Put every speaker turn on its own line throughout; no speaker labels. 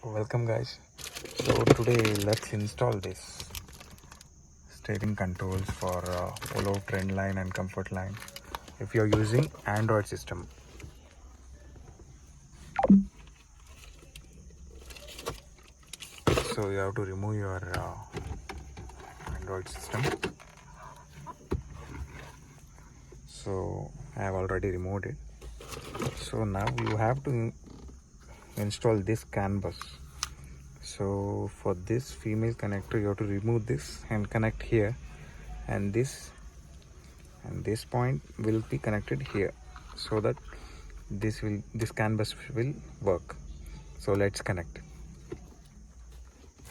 Welcome guys. So today let's install this steering controls for polo, trendline and comfort line if you're using Android system. So you have to remove your Android system. So I have already removed it. So now you have to install this CAN bus. So for this female connector you have to remove this and connect here, and this point will be connected here, so that this CAN bus will work. So let's connect.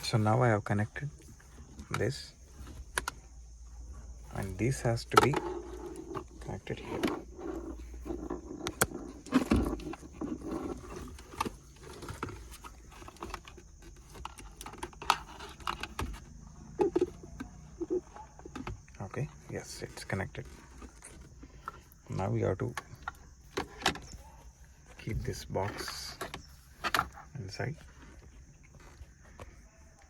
So now I have connected this, and this has to be connected here. Okay, yes, it's connected. Now we have to keep this box inside.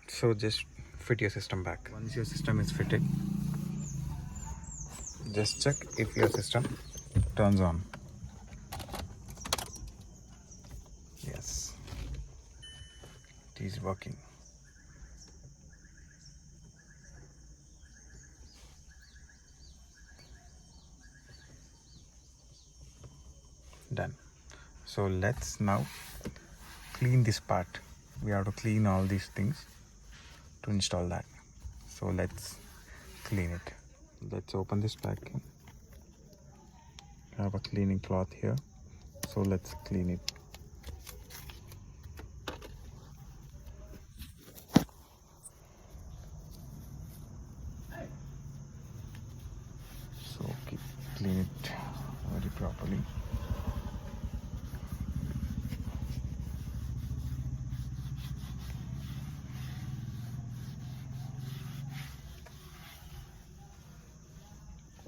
So just fit your system back. Once your system is fitted, just check if your system turns on. Yes, it is working. Done. So let's now clean this part. We have to clean all these things to install that. So let's clean it. Let's open this package. I have a cleaning cloth here, so let's clean it. So clean it very properly.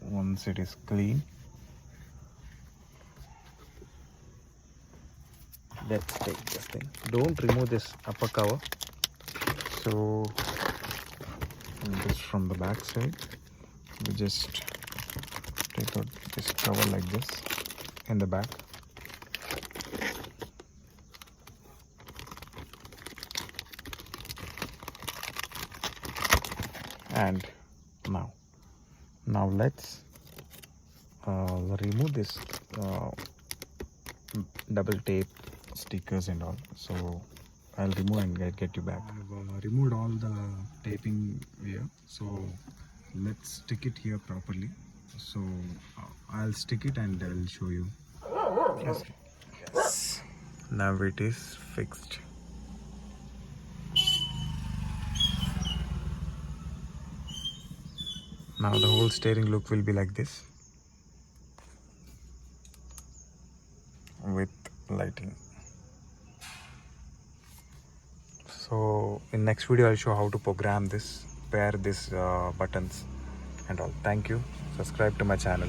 Once it is clean, let's take this thing. Don't remove this upper cover. So this from the back side, we just take out this cover like this in the back. And now let's remove this double tape stickers and all. So I'll remove and get you back. I've removed all the taping here, so let's stick it here properly. So I'll stick it and I'll show you. Yes. Now it is fixed. Now the whole steering look will be like this, with lighting. So in next video I'll show how to program this, pair this buttons and all. Thank you. Subscribe to my channel.